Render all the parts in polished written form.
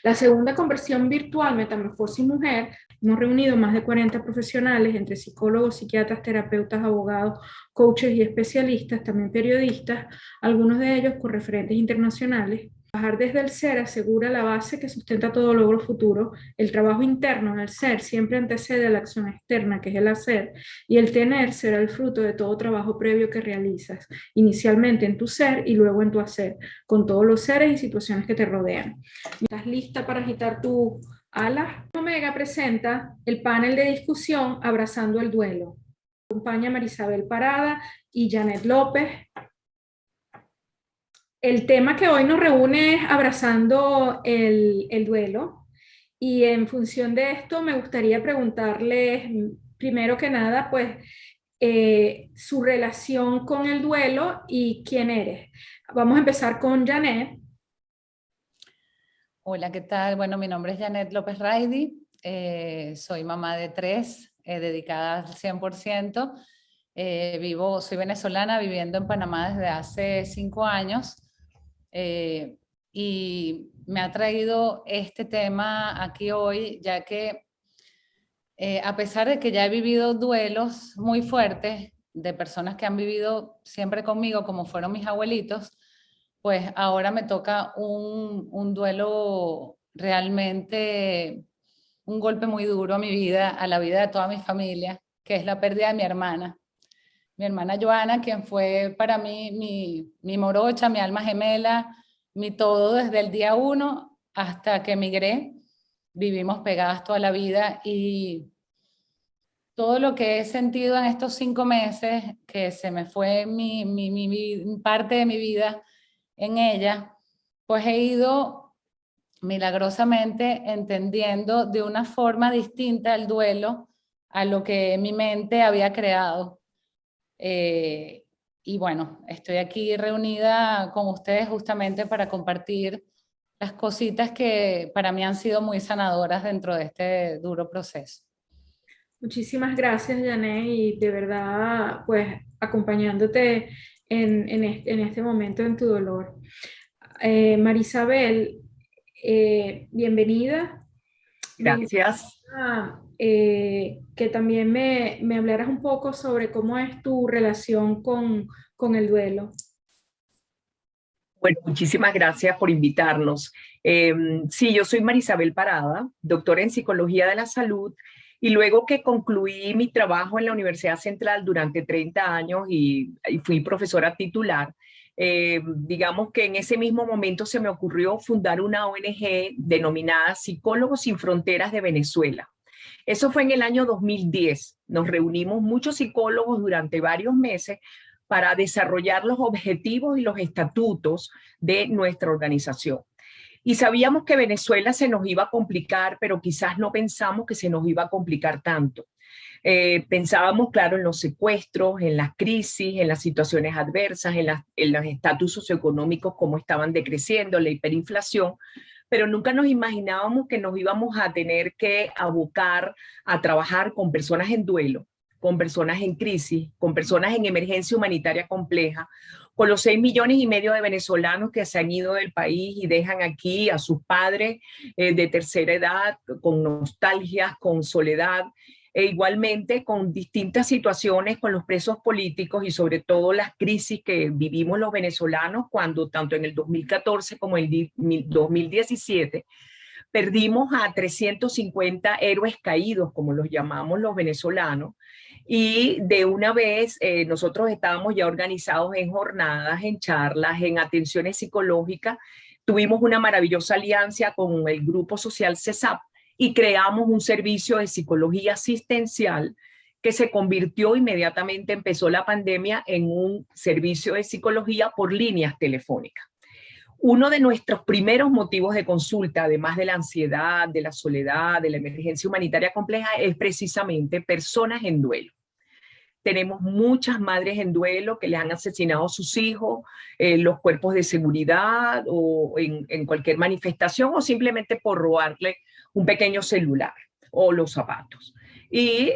La segunda conversión virtual, Metamorfosis Mujer, hemos reunido más de 40 profesionales, entre psicólogos, psiquiatras, terapeutas, abogados, coaches y especialistas, también periodistas, algunos de ellos con referentes internacionales. Trabajar desde el ser asegura la base que sustenta todo logro futuro. El trabajo interno en el ser siempre antecede a la acción externa, que es el hacer, y el tener será el fruto de todo trabajo previo que realizas, inicialmente en tu ser y luego en tu hacer, con todos los seres y situaciones que te rodean. ¿Estás lista para agitar tu alas? Omega presenta el panel de discusión Abrazando el Duelo. Acompaña Marisabel Parada y Janet López. El tema que hoy nos reúne es Abrazando el Duelo. Y en función de esto me gustaría preguntarles, primero que nada, pues, su relación con el duelo y quién eres. Vamos a empezar con Janet. Hola, ¿qué tal? Bueno, mi nombre es Janet López Raidy, soy mamá de 3, dedicada al 100%. Soy venezolana viviendo en Panamá desde hace 5 años y me ha traído este tema aquí hoy, ya que a pesar de que ya he vivido duelos muy fuertes de personas que han vivido siempre conmigo, como fueron mis abuelitos, pues ahora me toca un duelo realmente, un golpe muy duro a mi vida, a la vida de toda mi familia, que es la pérdida de mi hermana Joana, quien fue para mí mi morocha, mi alma gemela, mi todo desde el día 1 hasta que emigré. Vivimos pegadas toda la vida y todo lo que he sentido en estos 5 meses, que se me fue parte de mi vida en ella, pues he ido milagrosamente entendiendo de una forma distinta el duelo a lo que mi mente había creado. Y bueno, estoy aquí reunida con ustedes justamente para compartir las cositas que para mí han sido muy sanadoras dentro de este duro proceso. Muchísimas gracias, Janet, y de verdad, pues, acompañándote en este momento en tu dolor. Marisabel, bienvenida. Me Gracias. gustaría que también me hablaras un poco sobre cómo es tu relación con el duelo. Bueno, muchísimas gracias por invitarnos. Sí, yo soy Marisabel Parada, doctora en Psicología de la Salud, y luego que concluí mi trabajo en la Universidad Central durante 30 años y fui profesora titular, digamos que en ese mismo momento se me ocurrió fundar una ONG denominada Psicólogos Sin Fronteras de Venezuela. Eso fue en el año 2010. Nos reunimos muchos psicólogos durante varios meses para desarrollar los objetivos y los estatutos de nuestra organización. Y sabíamos que Venezuela se nos iba a complicar, pero quizás no pensamos que se nos iba a complicar tanto. Pensábamos, claro, en los secuestros, en las crisis, en las situaciones adversas, en los estatus socioeconómicos, cómo estaban decreciendo, la hiperinflación, pero nunca nos imaginábamos que nos íbamos a tener que abocar a trabajar con personas en duelo, con personas en crisis, con personas en emergencia humanitaria compleja, con los 6,5 millones de venezolanos que se han ido del país y dejan aquí a sus padres de tercera edad, con nostalgias, con soledad, e igualmente con distintas situaciones con los presos políticos y sobre todo las crisis que vivimos los venezolanos cuando tanto en el 2014 como en el 2017 perdimos a 350 héroes caídos, como los llamamos los venezolanos, y de una vez nosotros estábamos ya organizados en jornadas, en charlas, en atenciones psicológicas. Tuvimos una maravillosa alianza con el grupo social CESAP y creamos un servicio de psicología asistencial que se convirtió inmediatamente, empezó la pandemia, en un servicio de psicología por líneas telefónicas. Uno de nuestros primeros motivos de consulta, además de la ansiedad, de la soledad, de la emergencia humanitaria compleja, es precisamente personas en duelo. Tenemos muchas madres en duelo que les han asesinado a sus hijos, los cuerpos de seguridad o en cualquier manifestación o simplemente por robarle un pequeño celular o los zapatos. Y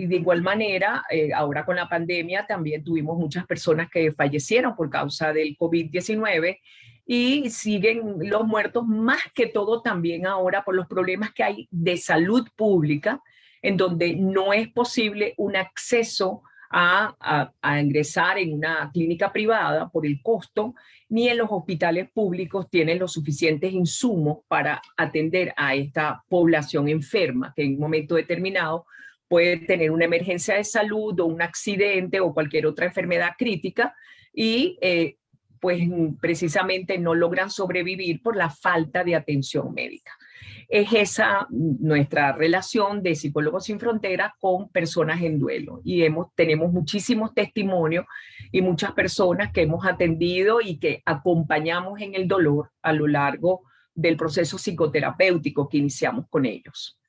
de igual manera, ahora con la pandemia también tuvimos muchas personas que fallecieron por causa del COVID-19 y siguen los muertos más que todo también ahora por los problemas que hay de salud pública, en donde no es posible un acceso a ingresar en una clínica privada por el costo, ni en los hospitales públicos tienen los suficientes insumos para atender a esta población enferma, que en un momento determinado puede tener una emergencia de salud o un accidente o cualquier otra enfermedad crítica y pues precisamente no logran sobrevivir por la falta de atención médica. Es esa nuestra relación de Psicólogos Sin Fronteras con personas en duelo. Y tenemos muchísimos testimonios y muchas personas que hemos atendido y que acompañamos en el dolor a lo largo del proceso psicoterapéutico que iniciamos con ellos.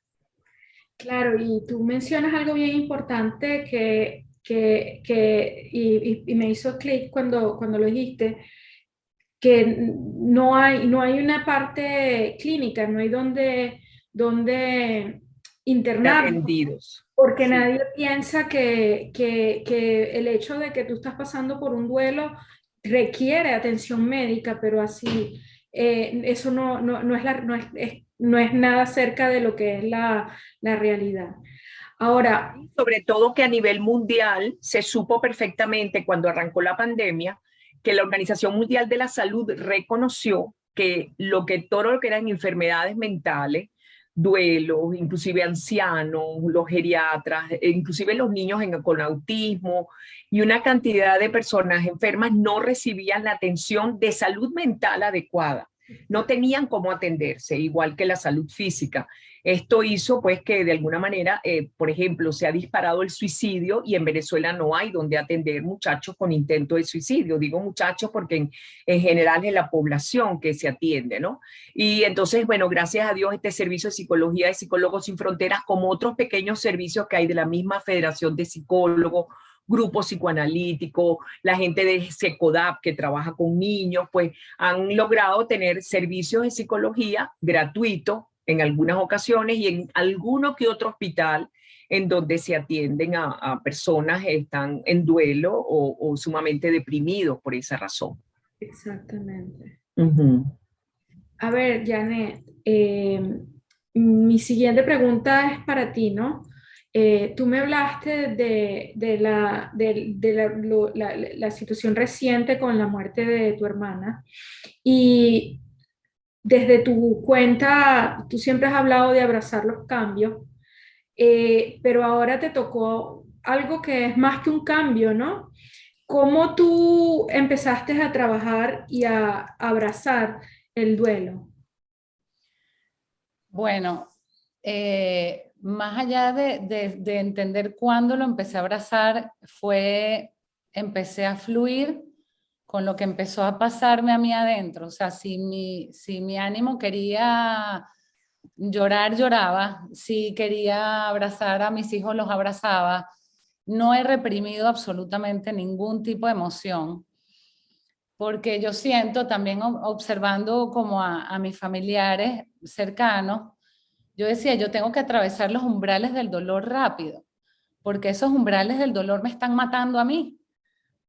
Claro, y tú mencionas algo bien importante y me hizo clic cuando lo dijiste, que no hay una parte clínica, no hay donde internar, Atendidos. porque Sí. nadie piensa que el hecho de que tú estás pasando por un duelo requiere atención médica, pero así, eso no es nada cerca de lo que es la realidad. Ahora, Sobre todo que a nivel mundial se supo perfectamente cuando arrancó la pandemia que la Organización Mundial de la Salud reconoció que todo lo que eran enfermedades mentales, duelos, inclusive ancianos, los geriatras, inclusive los niños con autismo y una cantidad de personas enfermas no recibían la atención de salud mental adecuada. No tenían cómo atenderse, igual que la salud física. Esto hizo pues que de alguna manera, por ejemplo, se ha disparado el suicidio y en Venezuela no hay donde atender muchachos con intento de suicidio. Digo muchachos porque en general es la población que se atiende, ¿no? Y entonces, bueno, gracias a Dios este servicio de psicología de Psicólogos Sin Fronteras, como otros pequeños servicios que hay de la misma Federación de Psicólogos, grupo psicoanalítico, la gente de SECODAP que trabaja con niños, pues han logrado tener servicios de psicología gratuitos en algunas ocasiones y en alguno que otro hospital en donde se atienden a personas que están en duelo o sumamente deprimidos por esa razón. exactamente. Uh-huh. A ver, Janet, mi siguiente pregunta es para ti, ¿no? Tú me hablaste de la situación reciente con la muerte de tu hermana y desde tu cuenta, tú siempre has hablado de abrazar los cambios, pero ahora te tocó algo que es más que un cambio, ¿no? ¿Cómo tú empezaste a trabajar y a abrazar el duelo? Bueno, más allá de entender cuándo lo empecé a abrazar, empecé a fluir con lo que empezó a pasarme a mí adentro. O sea, si mi ánimo quería llorar, lloraba. Si quería abrazar a mis hijos, los abrazaba. No he reprimido absolutamente ningún tipo de emoción, porque yo siento también observando como a mis familiares cercanos, yo decía, yo tengo que atravesar los umbrales del dolor rápido, porque esos umbrales del dolor me están matando a mí.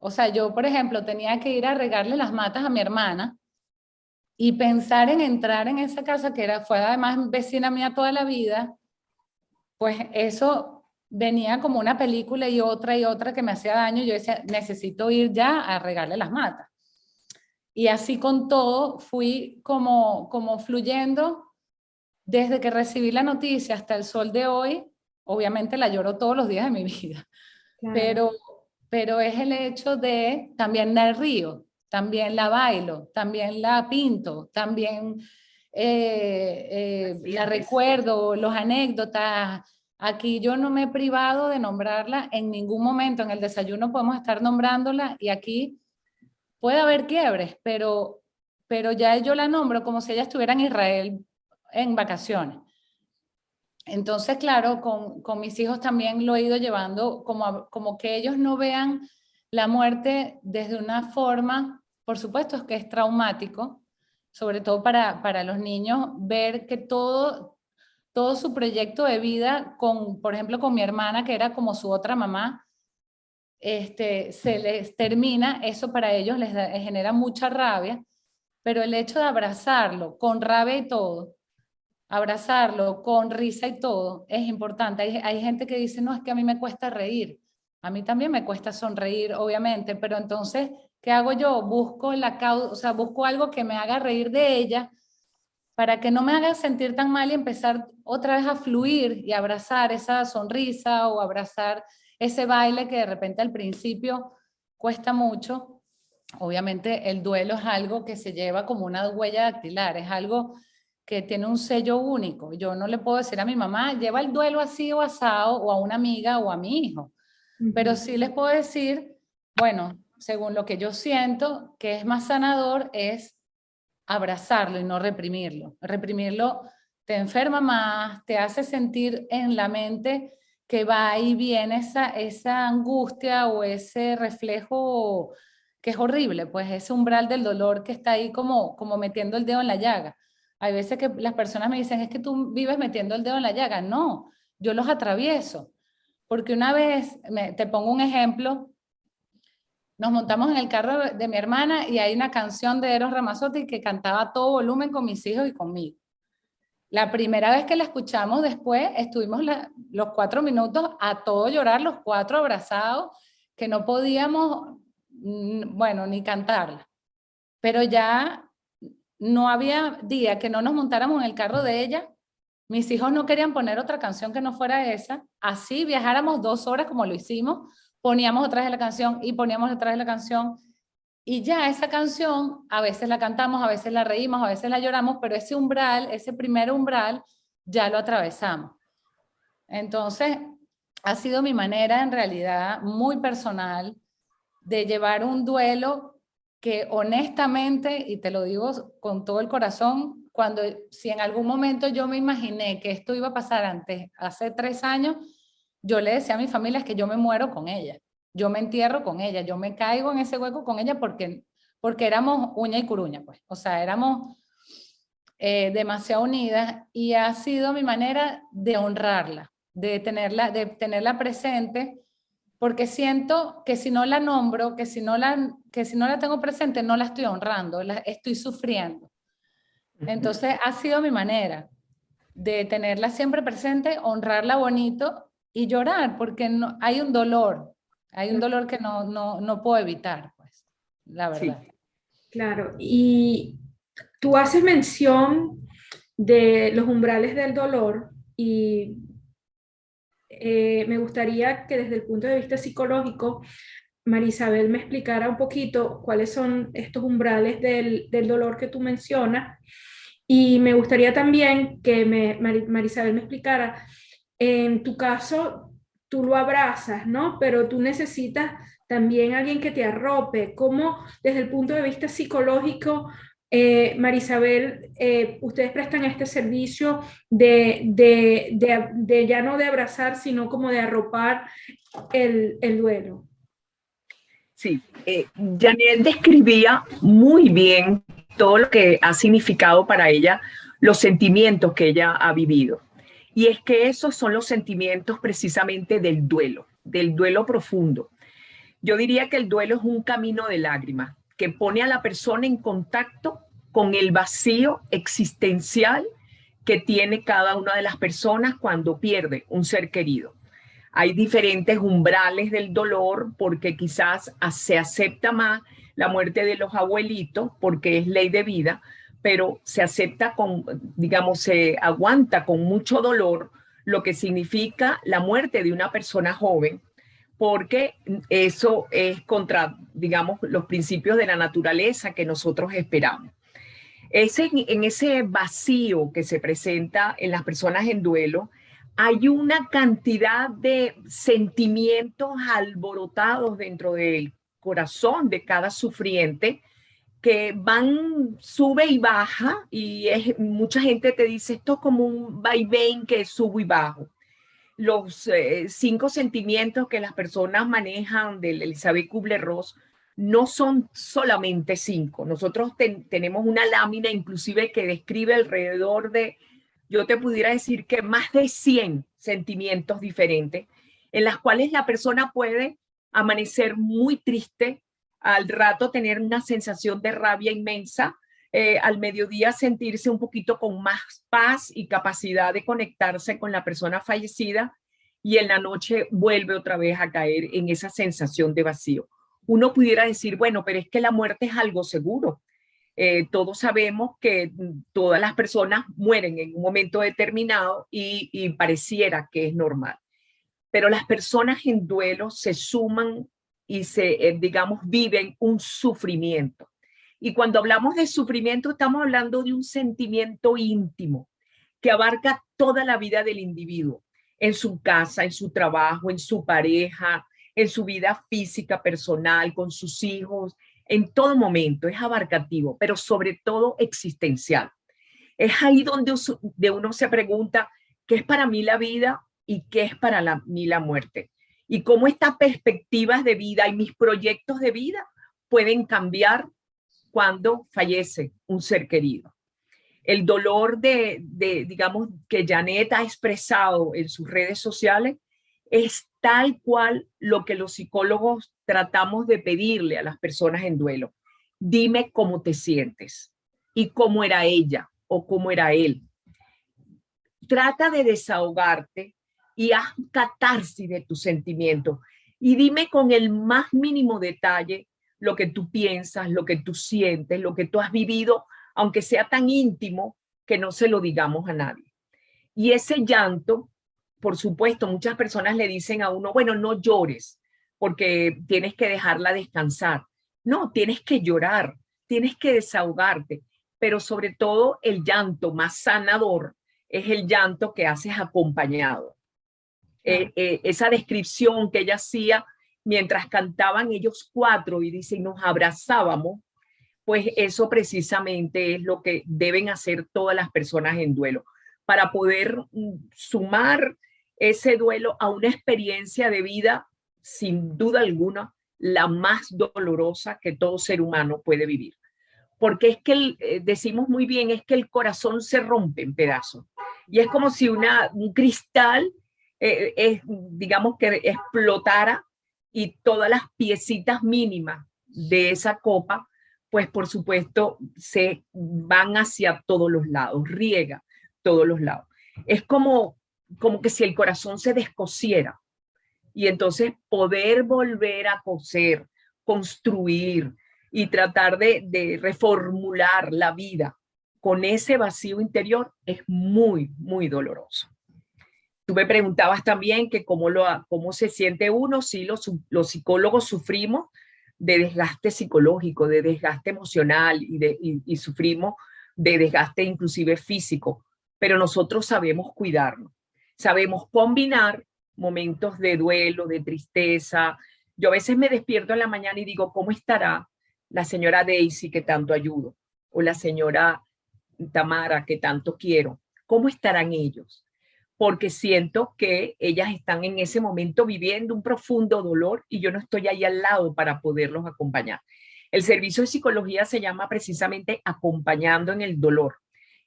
O sea, yo, por ejemplo, tenía que ir a regarle las matas a mi hermana y pensar en entrar en esa casa fue además vecina mía toda la vida, pues eso venía como una película y otra que me hacía daño. Yo decía, necesito ir ya a regarle las matas. Y así con todo fui como fluyendo desde que recibí la noticia hasta el sol de hoy. Obviamente la lloro todos los días de mi vida, Claro. pero es el hecho de también la río, también la bailo, también la pinto, también la recuerdo, los anécdotas. Aquí yo no me he privado de nombrarla en ningún momento. En el desayuno podemos estar nombrándola y aquí puede haber quiebres, pero ya yo la nombro como si ella estuviera en Israel en vacaciones. Entonces, claro, con mis hijos también lo he ido llevando como que ellos no vean la muerte desde una forma, por supuesto es que es traumático, sobre todo para los niños, ver que todo todo su proyecto de vida con, por ejemplo, con mi hermana, que era como su otra mamá, se les termina, eso para ellos les genera mucha rabia, pero el hecho de abrazarlo con rabia y todo, abrazarlo con risa y todo, es importante. Hay gente que dice, no, es que a mí me cuesta reír. A mí también me cuesta sonreír, obviamente, pero entonces, ¿qué hago yo? Busco o sea, busco algo que me haga reír de ella para que no me haga sentir tan mal y empezar otra vez a fluir y abrazar esa sonrisa o abrazar ese baile que de repente al principio cuesta mucho. Obviamente el duelo es algo que se lleva como una huella dactilar, es algo que tiene un sello único. Yo no le puedo decir a mi mamá, lleva el duelo así o asado, o a una amiga o a mi hijo, pero sí les puedo decir, bueno, según lo que yo siento, que es más sanador es abrazarlo y no reprimirlo. Reprimirlo te enferma más, te hace sentir en la mente que va y viene esa angustia o ese reflejo que es horrible, pues ese umbral del dolor que está ahí como metiendo el dedo en la llaga. Hay veces que las personas me dicen, es que tú vives metiendo el dedo en la llaga. No, yo los atravieso. Porque una vez, te pongo un ejemplo, nos montamos en el carro de mi hermana y hay una canción de Eros Ramazzotti que cantaba a todo volumen con mis hijos y conmigo. La primera vez que la escuchamos después, estuvimos los 4 minutos a todo llorar, los 4 abrazados, que no podíamos, bueno, ni cantarla. Pero ya no había día que no nos montáramos en el carro de ella. Mis hijos no querían poner otra canción que no fuera esa. Así viajáramos 2 horas como lo hicimos, poníamos otra vez la canción y poníamos otra vez la canción. Y ya esa canción, a veces la cantamos, a veces la reímos, a veces la lloramos, pero ese umbral, ese primer umbral, ya lo atravesamos. Entonces, ha sido mi manera en realidad muy personal de llevar un duelo que honestamente, y te lo digo con todo el corazón, si en algún momento yo me imaginé que esto iba a pasar hace 3 años, yo le decía a mi familia es que yo me muero con ella, yo me entierro con ella, yo me caigo en ese hueco con ella porque éramos uña y curuña, pues, o sea, éramos demasiado unidas y ha sido mi manera de honrarla, de tenerla presente, porque siento que si no la nombro, que si no la tengo presente, no la estoy honrando, la estoy sufriendo. Entonces ha sido mi manera de tenerla siempre presente, honrarla bonito y llorar, porque no, hay un dolor que no puedo evitar, pues, la verdad. Sí, claro. Y tú haces mención de los umbrales del dolor y me gustaría que desde el punto de vista psicológico, Marisabel me explicara un poquito cuáles son estos umbrales del dolor que tú mencionas. Y me gustaría también que Marisabel me explicara, en tu caso, tú lo abrazas, ¿no? Pero tú necesitas también alguien que te arrope. ¿Cómo, desde el punto de vista psicológico, Marisabel, ustedes prestan este servicio de ya no de abrazar, sino como de arropar el duelo? Sí, Janet describía muy bien todo lo que ha significado para ella los sentimientos que ella ha vivido. Y es que esos son los sentimientos precisamente del duelo profundo. Yo diría que el duelo es un camino de lágrimas que pone a la persona en contacto con el vacío existencial que tiene cada una de las personas cuando pierde un ser querido. Hay diferentes umbrales del dolor porque quizás se acepta más la muerte de los abuelitos porque es ley de vida, pero se acepta digamos, se aguanta con mucho dolor lo que significa la muerte de una persona joven, porque eso es contra, digamos, los principios de la naturaleza que nosotros esperamos. En ese vacío que se presenta en las personas en duelo, hay una cantidad de sentimientos alborotados dentro del corazón de cada sufriente que sube y baja, y mucha gente te dice esto es como un vaivén que subo y bajo. Los 5 sentimientos que las personas manejan de Elizabeth Kubler-Ross no son solamente 5. Nosotros tenemos una lámina inclusive que describe alrededor de yo te pudiera decir que más de 100 sentimientos diferentes en las cuales la persona puede amanecer muy triste, al rato tener una sensación de rabia inmensa, al mediodía sentirse un poquito con más paz y capacidad de conectarse con la persona fallecida, y en la noche vuelve otra vez a caer en esa sensación de vacío. Uno pudiera decir, bueno, pero es que la muerte es algo seguro. Todos sabemos que todas las personas mueren en un momento determinado y pareciera que es normal. Pero las personas en duelo se suman y digamos, viven un sufrimiento. Y cuando hablamos de sufrimiento, estamos hablando de un sentimiento íntimo que abarca toda la vida del individuo, en su casa, en su trabajo, en su pareja, en su vida física, personal, con sus hijos, en todo momento. Es abarcativo, pero sobre todo existencial. Es ahí donde uno se pregunta, ¿qué es para mí la vida y qué es para mí la muerte? Y cómo estas perspectivas de vida y mis proyectos de vida pueden cambiar cuando fallece un ser querido. El dolor digamos, que Janet ha expresado en sus redes sociales es tal cual lo que los psicólogos tratamos de pedirle a las personas en duelo. Dime cómo te sientes y cómo era ella o cómo era él. Trata de desahogarte y haz catarsis de tus sentimientos y dime con el más mínimo detalle lo que tú piensas, lo que tú sientes, lo que tú has vivido, aunque sea tan íntimo que no se lo digamos a nadie. Y ese llanto, por supuesto, muchas personas le dicen a uno, bueno, no llores porque tienes que dejarla descansar. No, tienes que llorar, tienes que desahogarte, pero sobre todo el llanto más sanador es el llanto que haces acompañado. Esa descripción que ella hacía mientras cantaban ellos cuatro y dice, nos abrazábamos, pues eso precisamente es lo que deben hacer todas las personas en duelo, para poder sumar ese duelo a una experiencia de vida, sin duda alguna, la más dolorosa que todo ser humano puede vivir. Porque es que decimos muy bien, es que el corazón se rompe en pedazos. Y es como si un cristal, digamos que explotara y todas las piecitas mínimas de esa copa, pues por supuesto se van hacia todos los lados, riega todos los lados. Es como que si el corazón se descosiera y entonces poder volver a coser, construir y tratar de reformular la vida con ese vacío interior es muy, muy doloroso. Tú me preguntabas también que cómo se siente uno. Sí, los psicólogos sufrimos de desgaste psicológico, de desgaste emocional y sufrimos de desgaste inclusive físico, pero nosotros sabemos cuidarnos, sabemos combinar momentos de duelo, de tristeza. Yo a veces me despierto en la mañana y digo, ¿cómo estará la señora Daisy que tanto ayudo? O la señora Tamara que tanto quiero. ¿Cómo estarán ellos? Porque siento que ellas están en ese momento viviendo un profundo dolor y yo no estoy ahí al lado para poderlos acompañar. El servicio de psicología se llama precisamente Acompañando en el Dolor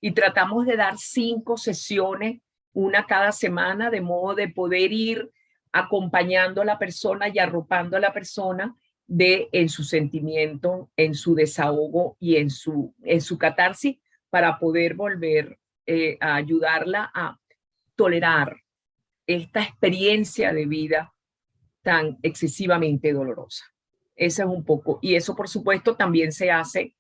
y tratamos de dar 5 sesiones, una cada semana, de modo de poder ir acompañando a la persona y arropando a la persona en su sentimiento, en su desahogo y en su catarsis, para poder volver a ayudarla a tolerar esta experiencia de vida tan excesivamente dolorosa. Eso es un poco, y eso por supuesto también se hace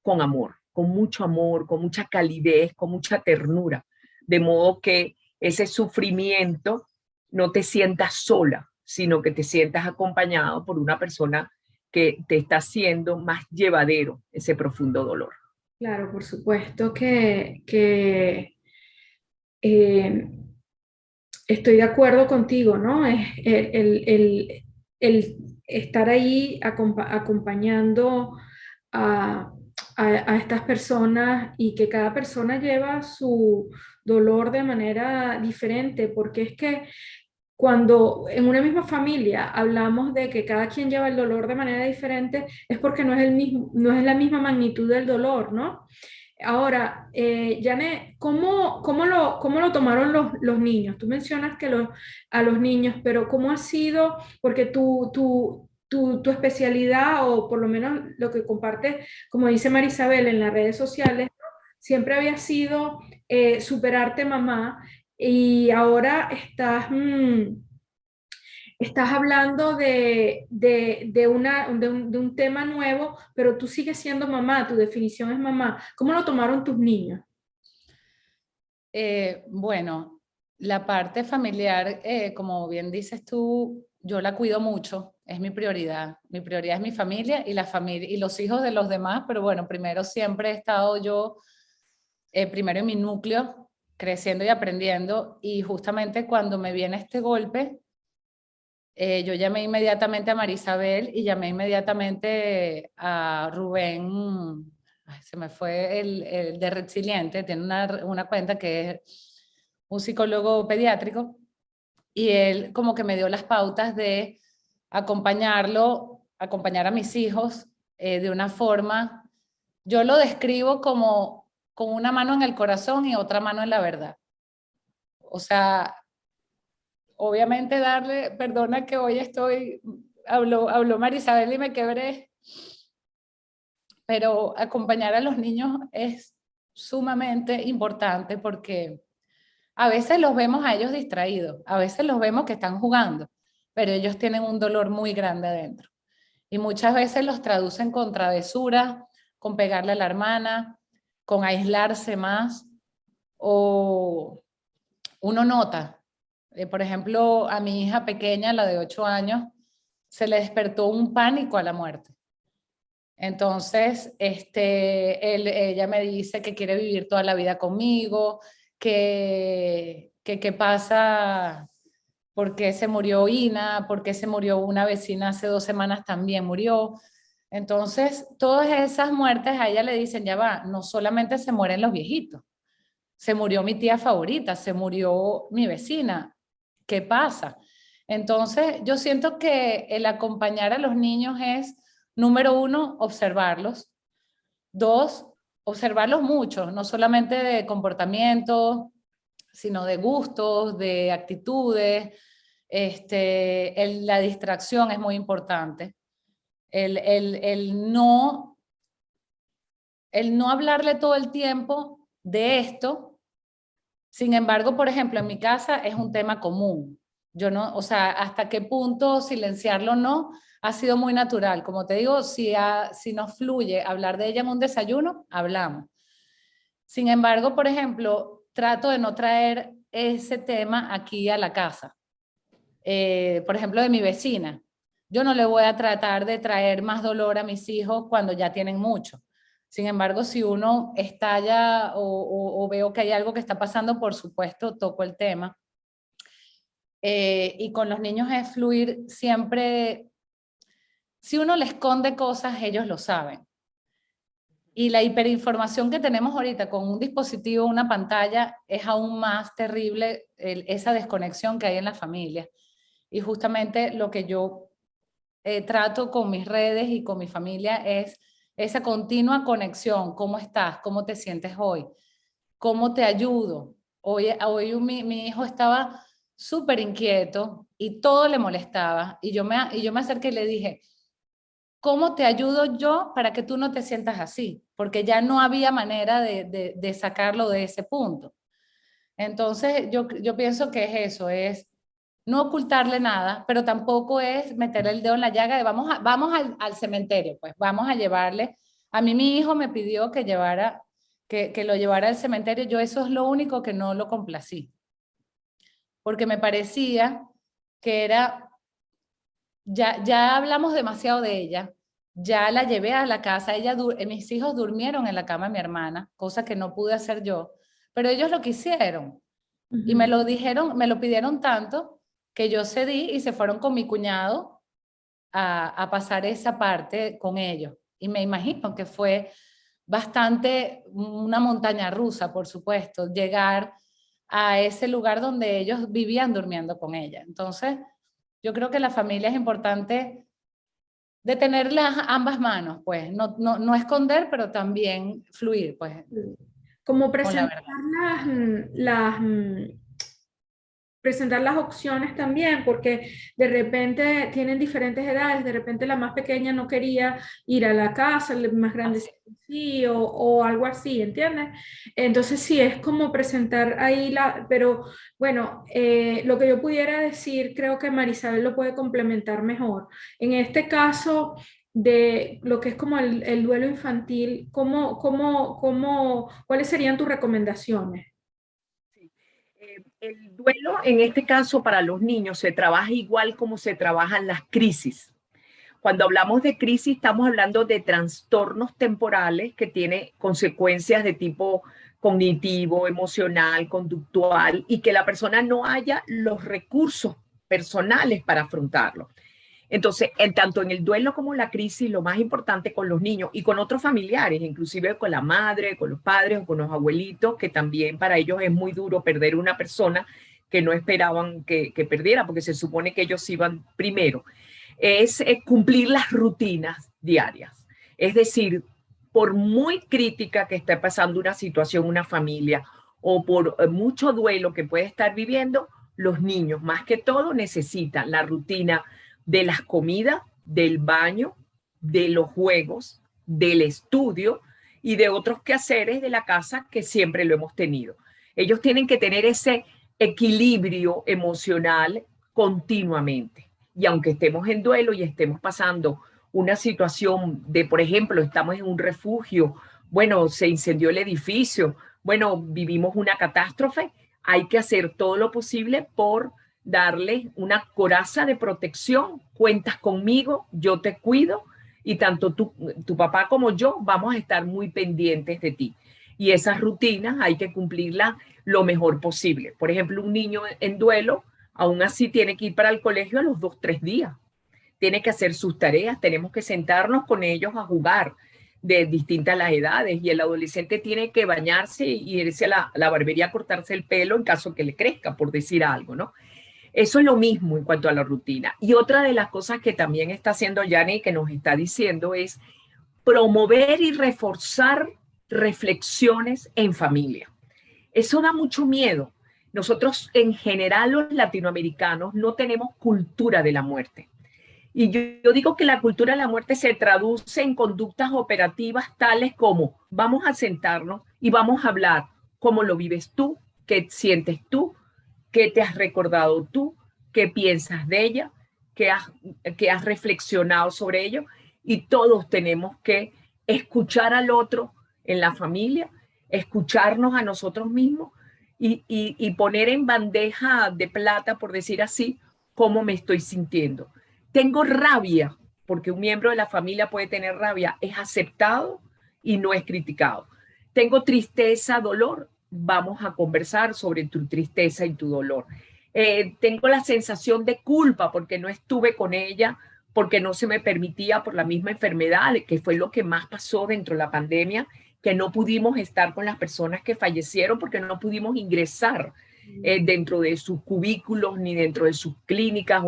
con amor, con mucha calidez, con mucha ternura, de modo que ese sufrimiento no te sientas sola, sino que te sientas acompañado por una persona que te está haciendo más llevadero ese profundo dolor. Claro, por supuesto que estoy de acuerdo contigo, ¿no? Es el estar ahí acompañando a, a estas personas y que cada persona lleva su dolor de manera diferente, porque es que cuando en una misma familia hablamos de que cada quien lleva el dolor de manera diferente, es porque no es el mismo, no es la misma magnitud del dolor, ¿no? Ahora, Janet, ¿cómo lo tomaron los niños? Tú mencionas que a los niños, pero ¿cómo ha sido? Porque tu especialidad, o por lo menos lo que compartes, como dice Marisabel en las redes sociales, ¿no? Siempre había sido superarte mamá, y ahora estás hablando de un tema nuevo, pero tú sigues siendo mamá, tu definición es mamá. ¿Cómo lo tomaron tus niños? Bueno, la parte familiar, como bien dices tú, yo la cuido mucho, es mi prioridad. Mi prioridad es mi familia y la familia y los hijos de los demás, pero bueno, primero siempre he estado yo, primero en mi núcleo, creciendo y aprendiendo, y justamente cuando me viene este golpe, yo llamé inmediatamente a Marisabel y llamé inmediatamente a Rubén, ay, se me fue el de Resiliente, tiene una cuenta que es un psicólogo pediátrico, y él como que me dio las pautas de acompañar a mis hijos de una forma, yo lo describo como con una mano en el corazón y otra mano en la verdad. O sea, obviamente darle, perdona que hoy habló Marisabel y me quebré, pero acompañar a los niños es sumamente importante porque a veces los vemos a ellos distraídos, a veces los vemos que están jugando, pero ellos tienen un dolor muy grande adentro. Y muchas veces los traducen con travesura, con pegarle a la hermana, con aislarse más, o uno nota. Por ejemplo, a mi hija pequeña, la de 8 años, se le despertó un pánico a la muerte. Entonces, ella me dice que quiere vivir toda la vida conmigo, que qué pasa, por qué se murió Ina, por qué se murió una vecina hace 2 semanas también murió. Entonces, todas esas muertes a ella le dicen, ya va, no solamente se mueren los viejitos, se murió mi tía favorita, se murió mi vecina, ¿qué pasa? Entonces, yo siento que el acompañar a los niños es, número 1, observarlos. 2, observarlos mucho, no solamente de comportamiento, sino de gustos, de actitudes. La distracción es muy importante. El no hablarle todo el tiempo de esto. Sin embargo, por ejemplo, en mi casa es un tema común. Yo no, o sea, hasta qué punto silenciarlo no, ha sido muy natural. Como te digo, si nos fluye hablar de ella en un desayuno, hablamos. Sin embargo, por ejemplo, trato de no traer ese tema aquí a la casa. Por ejemplo, de mi vecina. Yo no le voy a tratar de traer más dolor a mis hijos cuando ya tienen mucho. Sin embargo, si uno estalla o veo que hay algo que está pasando, por supuesto, toco el tema. Y con los niños es fluir siempre. Si uno les esconde cosas, ellos lo saben. Y la hiperinformación que tenemos ahorita con un dispositivo, una pantalla, es aún más terrible esa desconexión que hay en la familia. Y justamente lo que yo trato con mis redes y con mi familia es esa continua conexión. ¿Cómo estás? ¿Cómo te sientes hoy? ¿Cómo te ayudo? Hoy mi hijo estaba súper inquieto y todo le molestaba. Y yo me acerqué y le dije, ¿cómo te ayudo yo para que tú no te sientas así? Porque ya no había manera de sacarlo de ese punto. Entonces, yo pienso que es eso, es no ocultarle nada, pero tampoco es meterle el dedo en la llaga de vamos al cementerio, pues vamos a llevarle. A mí mi hijo me pidió que lo llevara al cementerio, yo eso es lo único que no lo complací, porque me parecía que era, ya hablamos demasiado de ella, ya la llevé a la casa, mis hijos durmieron en la cama de mi hermana, cosa que no pude hacer yo, pero ellos lo quisieron. Y me lo dijeron, me lo pidieron tanto que yo cedí y se fueron con mi cuñado a pasar esa parte con ellos. Y me imagino que fue bastante una montaña rusa, por supuesto, llegar a ese lugar donde ellos vivían durmiendo con ella. Entonces, yo creo que la familia es importante de tener ambas manos, pues, no esconder, pero también fluir, pues, Como con la presentar verdad. presentar las opciones también, porque de repente tienen diferentes edades, de repente la más pequeña no quería ir a la casa, el más grande Así. sí, o algo así, ¿entiendes? Entonces sí, es como presentar ahí pero bueno, lo que yo pudiera decir, creo que Marisabel lo puede complementar mejor. En este caso de lo que es como el duelo infantil, ¿cuáles serían tus recomendaciones? Sí. El duelo, en este caso para los niños, se trabaja igual como se trabajan las crisis. Cuando hablamos de crisis, estamos hablando de trastornos temporales que tienen consecuencias de tipo cognitivo, emocional, conductual, y que la persona no haya los recursos personales para afrontarlo. Entonces, tanto en el duelo como en la crisis, lo más importante con los niños y con otros familiares, inclusive con la madre, con los padres o con los abuelitos, que también para ellos es muy duro perder una persona que no esperaban que perdiera, porque se supone que ellos iban primero, es cumplir las rutinas diarias. Es decir, por muy crítica que esté pasando una situación, una familia, o por mucho duelo que puede estar viviendo, los niños, más que todo, necesitan la rutina de las comidas, del baño, de los juegos, del estudio y de otros quehaceres de la casa que siempre lo hemos tenido. Ellos tienen que tener ese equilibrio emocional continuamente. Y aunque estemos en duelo y estemos pasando una situación de, por ejemplo, estamos en un refugio, bueno, se incendió el edificio, bueno, vivimos una catástrofe, hay que hacer todo lo posible por darle una coraza de protección. Cuentas conmigo, yo te cuido y tanto tu papá como yo vamos a estar muy pendientes de ti. Y esas rutinas hay que cumplirlas lo mejor posible. Por ejemplo, un niño en duelo, aún así tiene que ir para el colegio a los 2, 3 días. Tiene que hacer sus tareas, tenemos que sentarnos con ellos a jugar de distintas las edades y el adolescente tiene que bañarse y irse a la barbería a cortarse el pelo en caso que le crezca, por decir algo, ¿no? Eso es lo mismo en cuanto a la rutina. Y otra de las cosas que también está haciendo Yanni, que nos está diciendo, es promover y reforzar reflexiones en familia. Eso da mucho miedo. Nosotros en general los latinoamericanos no tenemos cultura de la muerte. Y yo digo que la cultura de la muerte se traduce en conductas operativas tales como vamos a sentarnos y vamos a hablar cómo lo vives tú, qué sientes tú, qué te has recordado tú, qué piensas de ella, qué has reflexionado sobre ello. Y todos tenemos que escuchar al otro en la familia, escucharnos a nosotros mismos y poner en bandeja de plata, por decir así, cómo me estoy sintiendo. Tengo rabia, porque un miembro de la familia puede tener rabia, es aceptado y no es criticado. Tengo tristeza, dolor, vamos a conversar sobre tu tristeza y tu dolor. Tengo la sensación de culpa porque no estuve con ella, porque no se me permitía por la misma enfermedad, que fue lo que más pasó dentro de la pandemia, que no pudimos estar con las personas que fallecieron porque no pudimos ingresar dentro de sus cubículos ni dentro de sus clínicas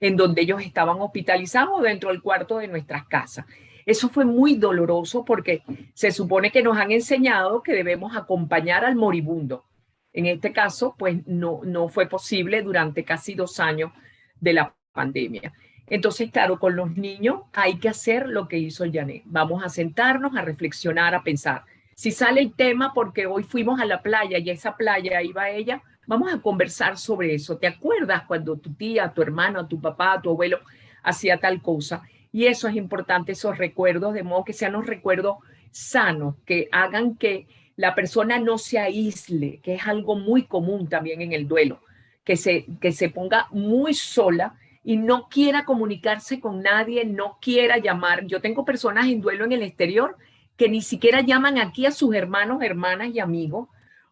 en donde ellos estaban hospitalizados o dentro del cuarto de nuestras casas. Eso fue muy doloroso porque se supone que nos han enseñado que debemos acompañar al moribundo. En este caso, pues no fue posible durante casi 2 años de la pandemia. Entonces, claro, con los niños hay que hacer lo que hizo Janet. Vamos a sentarnos, a reflexionar, a pensar. Si sale el tema porque hoy fuimos a la playa y a esa playa iba ella, vamos a conversar sobre eso. ¿Te acuerdas cuando tu tía, tu hermano, tu papá, tu abuelo hacía tal cosa? Y eso es importante, esos recuerdos, de modo que sean los recuerdos sanos, que hagan que la persona no se aísle, que es algo muy común también en el duelo, que se ponga muy sola y no quiera comunicarse con nadie, no quiera llamar. Yo tengo personas en duelo en el exterior que ni siquiera llaman aquí a sus hermanos, hermanas y amigos,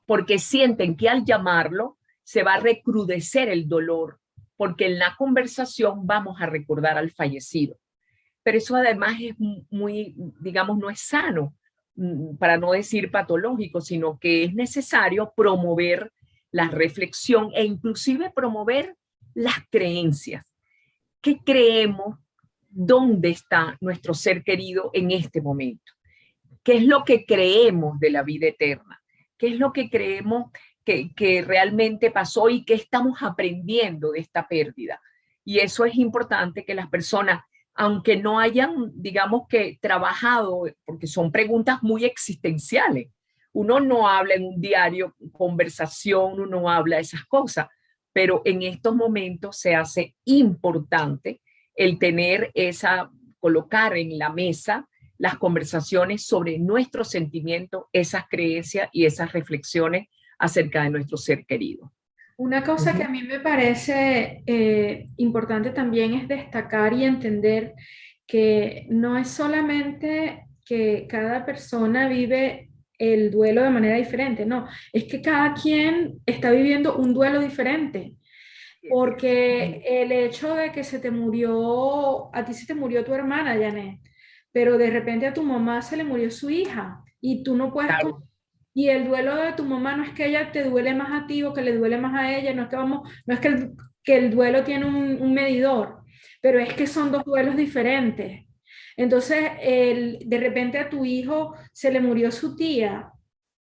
porque sienten que al llamarlo se va a recrudecer el dolor, porque en la conversación vamos a recordar al fallecido. Pero eso además es muy, digamos, no es sano, para no decir patológico, sino que es necesario promover la reflexión e inclusive promover las creencias. ¿Qué creemos dónde está nuestro ser querido en este momento. ¿Qué es lo que creemos de la vida eterna? ¿Qué es lo que creemos que realmente pasó y qué estamos aprendiendo de esta pérdida? Y eso es importante que las personas, aunque no hayan, digamos que trabajado, porque son preguntas muy existenciales, uno no habla en un diario, conversación, uno no habla de esas cosas, pero en estos momentos se hace importante el tener colocar en la mesa las conversaciones sobre nuestros sentimientos, esas creencias y esas reflexiones acerca de nuestro ser querido. Una cosa que a mí me parece importante también es destacar y entender que no es solamente que cada persona vive el duelo de manera diferente, no, es que cada quien está viviendo un duelo diferente. Porque el hecho de que se te murió, a ti se te murió tu hermana, Janet, pero de repente a tu mamá se le murió su hija y tú no puedes... Claro. Y el duelo de tu mamá no es que ella te duele más a ti o que le duele más a ella, no es que no es que el duelo tiene un medidor, pero es que son dos duelos diferentes. Entonces, de repente a tu hijo se le murió su tía,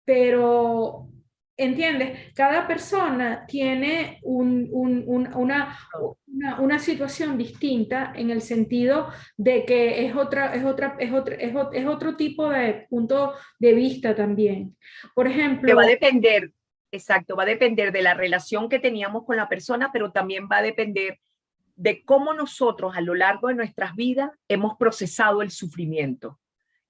pero, ¿entiendes? Cada persona tiene una situación distinta en el sentido de que es otro tipo de punto de vista también. Por Que va a ejemplo, depender, exacto, va a depender de la relación que teníamos con la persona, pero también va a depender de cómo nosotros a lo largo de nuestras vidas hemos procesado el sufrimiento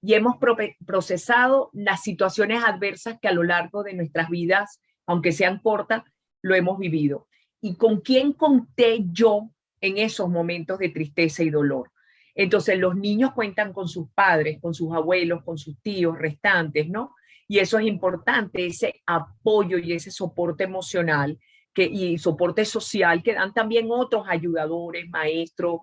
y hemos procesado las situaciones adversas que a lo largo de nuestras vidas, aunque sean cortas, lo hemos vivido. Y con quién conté yo en esos momentos de tristeza y dolor. Entonces los niños cuentan con sus padres, con sus abuelos, con sus tíos restantes, ¿no? Y eso es importante, ese apoyo y ese soporte emocional y soporte social que dan también otros ayudadores, maestros,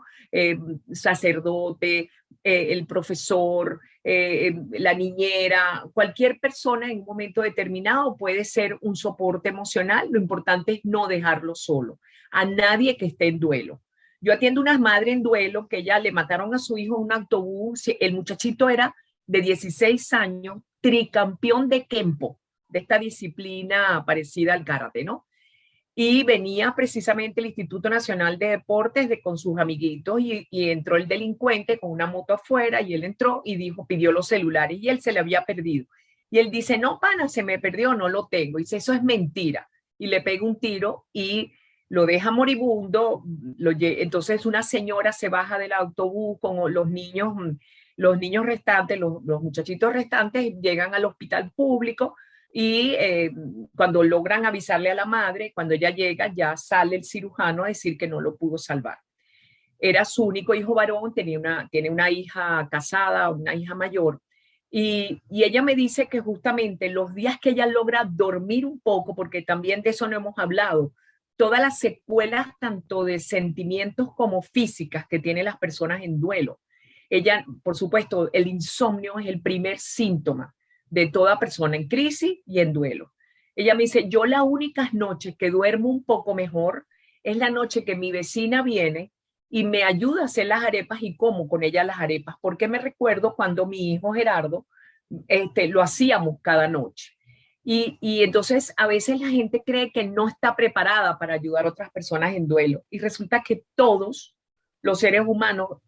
sacerdote, el profesor, la niñera, cualquier persona en un momento determinado puede ser un soporte emocional. Lo importante es no dejarlo solo, a nadie que esté en duelo. Yo atiendo una madre en duelo que ella le mataron a su hijo en un autobús. El muchachito era de 16 años, tricampeón de Kempo, de esta disciplina parecida al karate, ¿no? Y venía precisamente el Instituto Nacional de Deportes con sus amiguitos y entró el delincuente con una moto afuera y él entró y dijo, pidió los celulares y él se le había perdido. Y él dice, no, pana, se me perdió, no lo tengo. Y dice, eso es mentira. Y le pega un tiro y lo deja moribundo. Entonces una señora se baja del autobús con los niños restantes, los muchachitos restantes llegan al hospital público y cuando logran avisarle a la madre, cuando ella llega, ya sale el cirujano a decir que no lo pudo salvar. Era su único hijo varón, tiene una hija casada, una hija mayor, y ella me dice que justamente los días que ella logra dormir un poco, porque también de eso no hemos hablado, todas las secuelas tanto de sentimientos como físicas que tienen las personas en duelo. Ella, por supuesto, el insomnio es el primer síntoma de toda persona en crisis y en duelo. Ella me dice, yo las únicas noches que duermo un poco mejor es la noche que mi vecina viene y me ayuda a hacer las arepas y como con ella las arepas, porque me recuerdo cuando mi hijo Gerardo lo hacíamos cada noche. Y entonces a veces la gente cree que no está preparada para ayudar a otras personas en duelo y resulta que todos los seres humanos,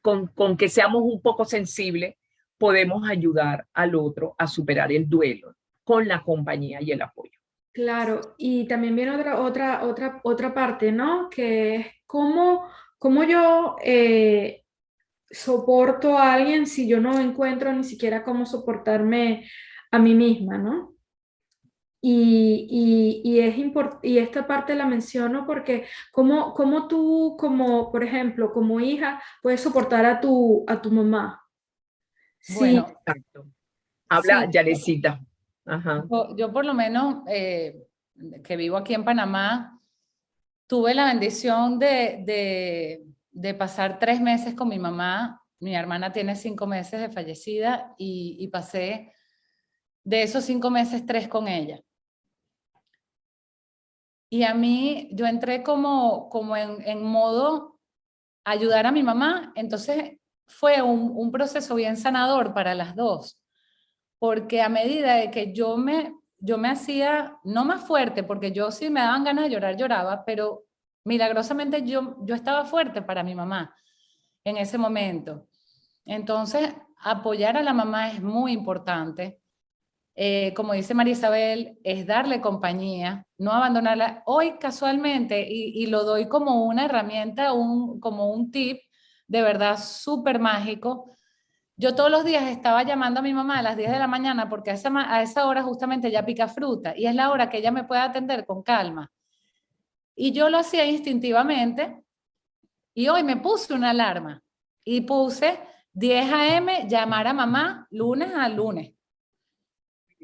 con que seamos un poco sensibles, podemos ayudar al otro a superar el duelo con la compañía y el apoyo. claro, y también viene otra parte, ¿no? Que es cómo yo soporto a alguien si yo no encuentro ni siquiera cómo soportarme a mí misma, ¿no? Y esta parte la menciono porque cómo tú, como, por ejemplo, como hija, puedes soportar a tu mamá. Sí, Bueno, Exacto. sí, Habla Yarecita. Ajá. yo por lo menos que vivo aquí en Panamá, tuve la bendición de pasar 3 meses con mi mamá. Mi hermana tiene 5 meses de fallecida y pasé de esos 5 meses 3 con ella. Y a mí, yo entré como en modo ayudar a mi mamá. Entonces fue un proceso bien sanador para las dos, porque a medida de que yo me hacía, no más fuerte, porque yo si me daban ganas de llorar, lloraba, pero milagrosamente yo estaba fuerte para mi mamá en ese momento. Entonces, apoyar a la mamá es muy importante. Como dice María Isabel, es darle compañía, no abandonarla. Hoy casualmente, y lo doy como una herramienta, como un tip de verdad súper mágico. Yo todos los días estaba llamando a mi mamá a las 10 de la mañana porque a esa hora justamente ella pica fruta y es la hora que ella me puede atender con calma. Y yo lo hacía instintivamente y hoy me puse una alarma y puse 10 a.m. llamar a mamá lunes a lunes.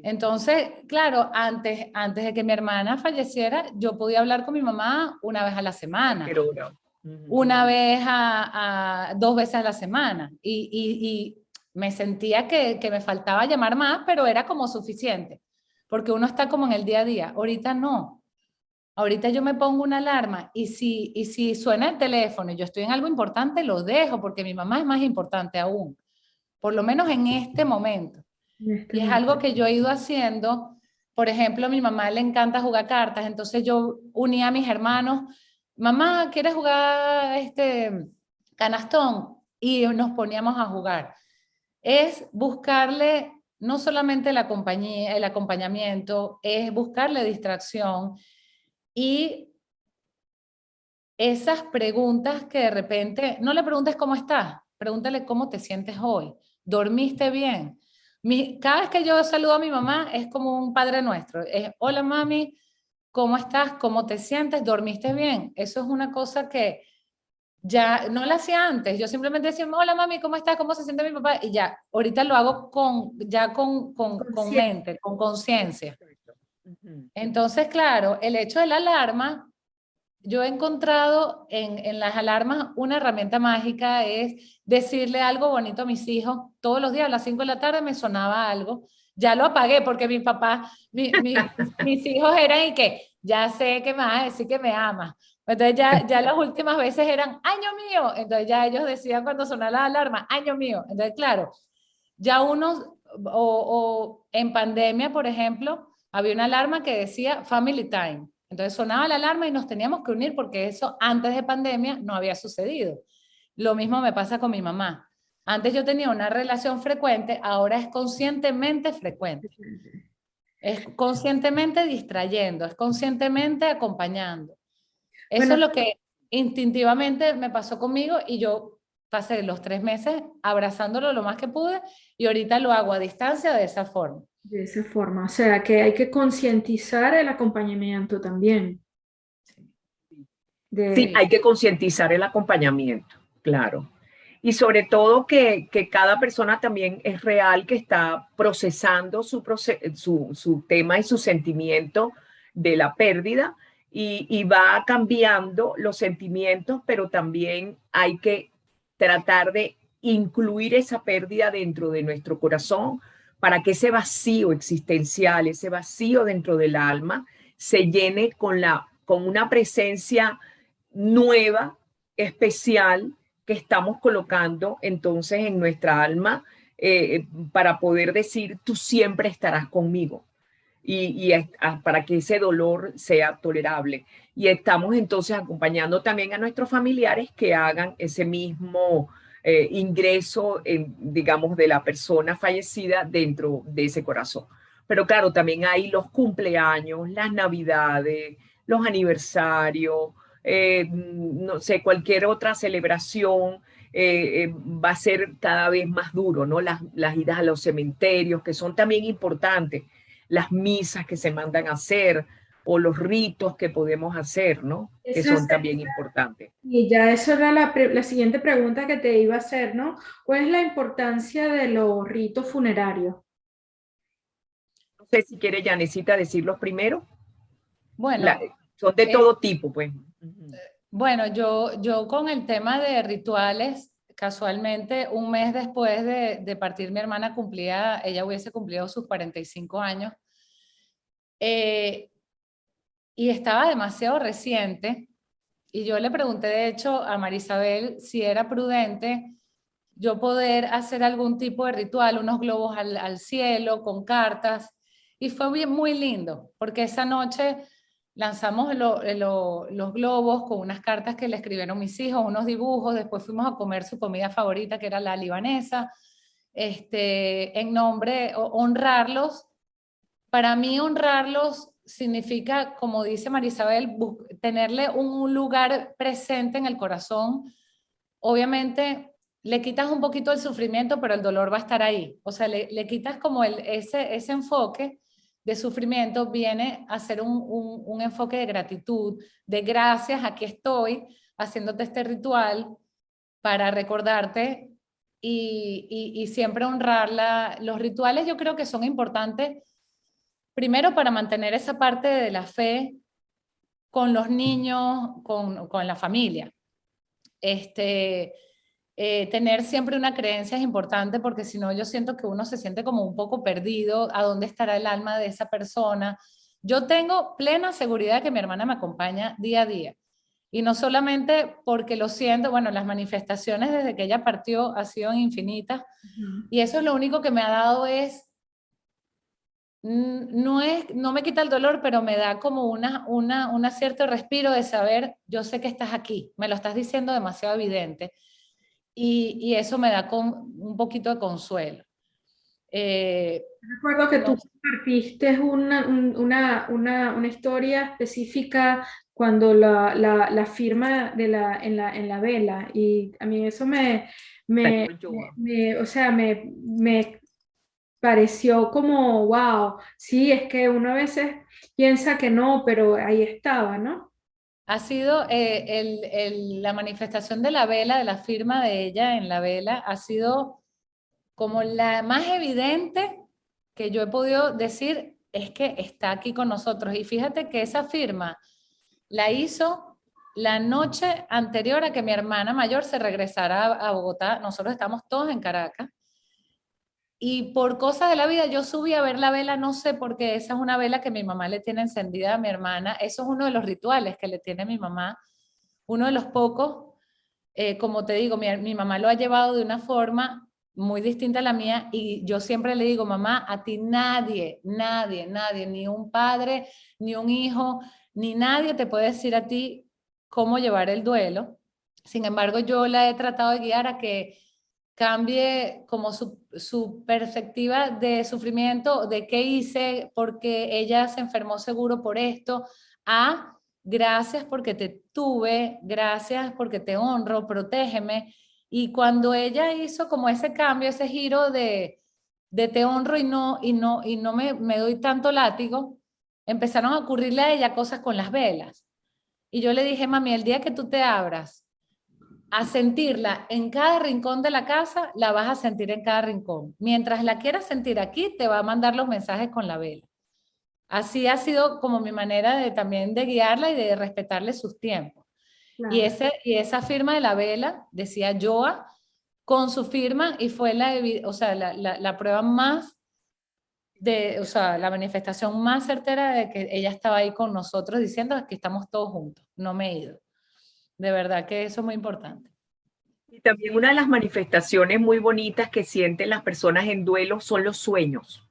Entonces, claro, antes de que mi hermana falleciera, yo podía hablar con mi mamá una vez a la semana, Cualquier hora. una vez dos veces a la semana. Y me sentía que me faltaba llamar más, pero era como suficiente, porque uno está como en el día a día. Ahorita no. Ahorita yo me pongo una alarma y si suena el teléfono y yo estoy en algo importante, lo dejo, porque mi mamá es más importante aún, por lo menos en este momento. Y es algo que yo he ido haciendo. Por ejemplo, a mi mamá le encanta jugar cartas, entonces yo unía a mis hermanos, mamá, ¿quieres jugar este canastón? Y nos poníamos a jugar. Es buscarle no solamente la compañía, el acompañamiento, es buscarle distracción y esas preguntas que de repente, no le preguntes cómo estás, pregúntale cómo te sientes hoy. ¿Dormiste bien? Cada vez que yo saludo a mi mamá es como un padre nuestro. Es, hola mami, ¿cómo estás? ¿Cómo te sientes? ¿Dormiste bien? Eso es una cosa que ya no la hacía antes. Yo simplemente decía, hola mami, ¿cómo estás? ¿Cómo se siente mi papá? Y ya, ahorita lo hago ya con Consciente. mente, con conciencia. Perfecto. Ujú. Entonces, claro, el hecho de la alarma, yo he encontrado en las alarmas una herramienta mágica, es decirle algo bonito a mis hijos. Todos los días a las 5 de la tarde me sonaba algo. Ya lo apagué porque mi papá, mis hijos eran y que ya sé que me vas a decir que me amas. Entonces ya las últimas veces eran, año mío. Entonces ya ellos decían cuando sonaba la alarma, año mío. Entonces, claro, ya unos, o en pandemia, por ejemplo, había una alarma que decía Family Time. Entonces sonaba la alarma y nos teníamos que unir porque eso antes de pandemia no había sucedido. Lo mismo me pasa con mi mamá. Antes yo tenía una relación frecuente, ahora es conscientemente frecuente. Es conscientemente distrayendo, es conscientemente acompañando. Eso es Bueno, lo que instintivamente me pasó conmigo y yo pasé los 3 meses abrazándolo lo más que pude y ahorita lo hago a distancia de esa forma. de esa forma, o sea que hay que concientizar el acompañamiento también. Sí, De, Sí, hay que concientizar el acompañamiento, claro. Y sobre todo que cada persona también es real, que está procesando su tema y su sentimiento de la pérdida y va cambiando los sentimientos, pero también hay que tratar de incluir esa pérdida dentro de nuestro corazón para que ese vacío existencial, ese vacío dentro del alma, se llene con una presencia nueva, especial, que estamos colocando entonces en nuestra alma, para poder decir, tú siempre estarás conmigo. Para que ese dolor sea tolerable. Y estamos entonces acompañando también a nuestros familiares que hagan ese mismo ingreso, digamos, de la persona fallecida dentro de ese corazón. Pero claro, también hay los cumpleaños, las navidades, los aniversarios, no sé, cualquier otra celebración. Va a ser cada vez más duro, ¿no? Las idas a los cementerios, que son también importantes, las misas que se mandan a hacer o los ritos que podemos hacer, ¿no? Que esa son también importantes. Y ya eso era la siguiente pregunta que te iba a hacer, ¿no? ¿Cuál es la importancia de los ritos funerarios? No sé si quiere Janecita decirlos primero. La- bueno, Son de eh, todo tipo, pues. bueno, yo con el tema de rituales, casualmente un mes después de partir mi hermana ella hubiese cumplido sus 45 años, eh, y estaba demasiado reciente. Y yo le pregunté, de hecho, a Marisabel si era prudente yo poder hacer algún tipo de ritual, unos globos al cielo con cartas. Y fue bien, muy lindo, porque esa noche lanzamos los globos con unas cartas que le escribieron mis hijos, unos dibujos, después fuimos a comer su comida favorita, que era la libanesa, en nombre, honrarlos. Para mí honrarlos significa, como dice Marisabel, tenerle un lugar presente en el corazón. Obviamente le quitas un poquito el sufrimiento, pero el dolor va a estar ahí. O sea, le quitas como ese enfoque de sufrimiento, viene a ser un enfoque de gratitud, de gracias, aquí estoy haciéndote este ritual para recordarte y siempre honrarla. Los rituales yo creo que son importantes, primero para mantener esa parte de la fe con los niños, con la familia. Tener siempre una creencia es importante, porque si no yo siento que uno se siente como un poco perdido, a dónde estará el alma de esa persona. Yo tengo plena seguridad de que mi hermana me acompaña día a día, y no solamente porque lo siento, bueno, las manifestaciones desde que ella partió han sido infinitas, y eso es lo único que me ha dado no me quita el dolor, pero me da como una cierto respiro de saber, yo sé que estás aquí, me lo estás diciendo demasiado evidente, y eso me da un poquito de consuelo. Recuerdo que No, tú compartiste una historia específica cuando la firma en la vela, y a mí eso Exacto, yo. o sea, me pareció como, wow, sí, es que uno a veces piensa que no, pero ahí estaba, ¿no? ha sido la manifestación de la vela, de la firma de ella en la vela, ha sido como la más evidente que yo he podido decir, es que está aquí con nosotros. Y fíjate que esa firma la hizo la noche anterior a que mi hermana mayor se regresara a Bogotá. Nosotros estamos todos en Caracas. Y por cosas de la vida yo subí a ver la vela, no sé por qué, esa es una vela que mi mamá le tiene encendida a mi hermana. Eso es uno de los rituales que le tiene mi mamá, uno de los pocos. Como te digo, mi mamá lo ha llevado de una forma muy distinta a la mía, y yo siempre le digo, mamá, a ti nadie, nadie, nadie, ni un padre, ni un hijo, ni nadie te puede decir a ti cómo llevar el duelo. Sin embargo, yo la he tratado de guiar a que cambie como su perspectiva de sufrimiento, de qué hice, porque ella se enfermó seguro por esto, a gracias porque te tuve, gracias porque te honro, protégeme. Y cuando ella hizo como ese cambio, ese giro de te honro y no me doy tanto látigo, empezaron a ocurrirle a ella cosas con las velas. Y yo le dije, mami, el día que tú te abras a sentirla en cada rincón de la casa, la vas a sentir en cada rincón. Mientras la quieras sentir aquí, te va a mandar los mensajes con la vela. Así ha sido como mi manera de también de guiarla y de respetarle sus tiempos. Y, Claro. y esa firma de la vela decía Joa con su firma, y fue o sea, la prueba más o sea, la manifestación más certera de que ella estaba ahí con nosotros diciendo que estamos todos juntos, no me he ido. De verdad que eso es muy importante. Y también una de las manifestaciones muy bonitas que sienten las personas en duelo son los sueños,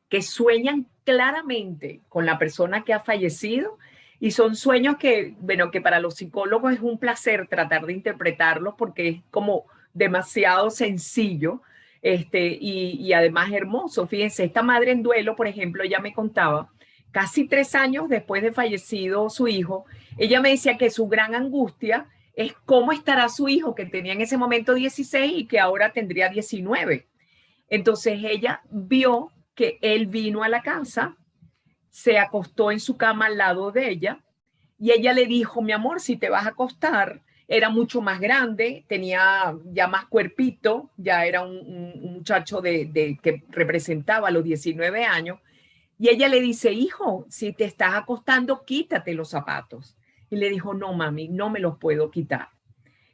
que sueñan claramente con la persona que ha fallecido, y son sueños que, bueno, que para los psicólogos es un placer tratar de interpretarlos, porque es como demasiado sencillo, y además hermoso. Fíjense, esta madre en duelo, por ejemplo, ella me contaba, casi 3 años después de fallecido su hijo, ella me decía que su gran angustia es cómo estará su hijo, que tenía en ese momento 16 y que ahora tendría 19. Entonces ella vio que él vino a la casa, se acostó en su cama al lado de ella, y ella le dijo, mi amor, si te vas a acostar, era mucho más grande, tenía ya más cuerpito, ya era un muchacho que representaba los 19 años, y ella le dice, hijo, si te estás acostando, quítate los zapatos. Y le dijo, no, mami, no me los puedo quitar.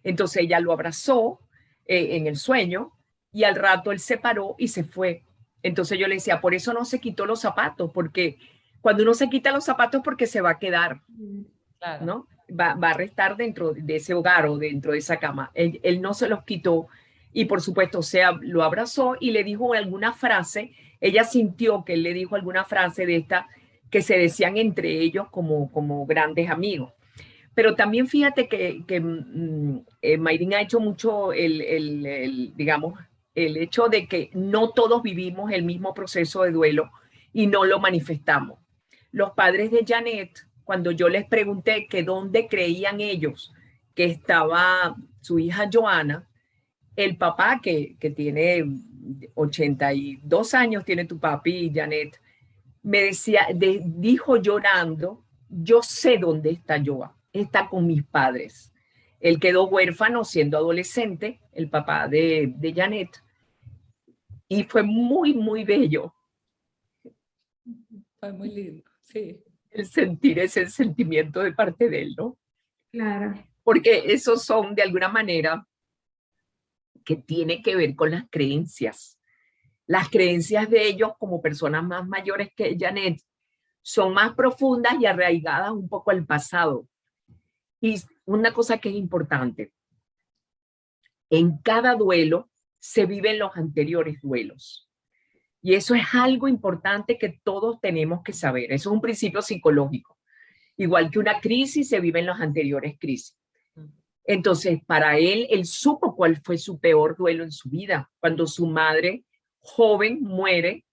Entonces ella lo abrazó en el sueño, y al rato él se paró y se fue. Entonces yo le decía, por eso no se quitó los zapatos, porque cuando uno se quita los zapatos porque se va a quedar, Claro. ¿no? va a restar dentro de ese hogar o dentro de esa cama. Él no se los quitó y por supuesto, o sea, lo abrazó y le dijo alguna frase. Ella sintió que él le dijo alguna frase de esta que se decían entre ellos como grandes amigos. Pero también fíjate que Mayrin ha hecho mucho digamos, el hecho de que no todos vivimos el mismo proceso de duelo y no lo manifestamos. Los padres de Janet, cuando yo les pregunté que dónde creían ellos que estaba su hija Joana, el papá que tiene 82 años, tiene tu papi, Janet, me decía, dijo llorando, yo sé dónde está Joa, está con mis padres. Él quedó huérfano siendo adolescente, el papá de Janet, y fue muy, muy bello. Fue muy lindo, sí. El sentir ese sentimiento de parte de él, ¿no? Claro. Porque esos son de alguna manera que tiene que ver con las creencias. Las creencias de ellos como personas más mayores que Janet son más profundas y arraigadas un poco al pasado. Y una cosa que es importante, en cada duelo se viven los anteriores duelos. Y eso es algo importante que todos tenemos que saber. Eso es un principio psicológico. Igual que una crisis se vive en las anteriores crisis. Entonces, para él supo cuál fue su peor duelo en su vida. Cuando su madre joven muere,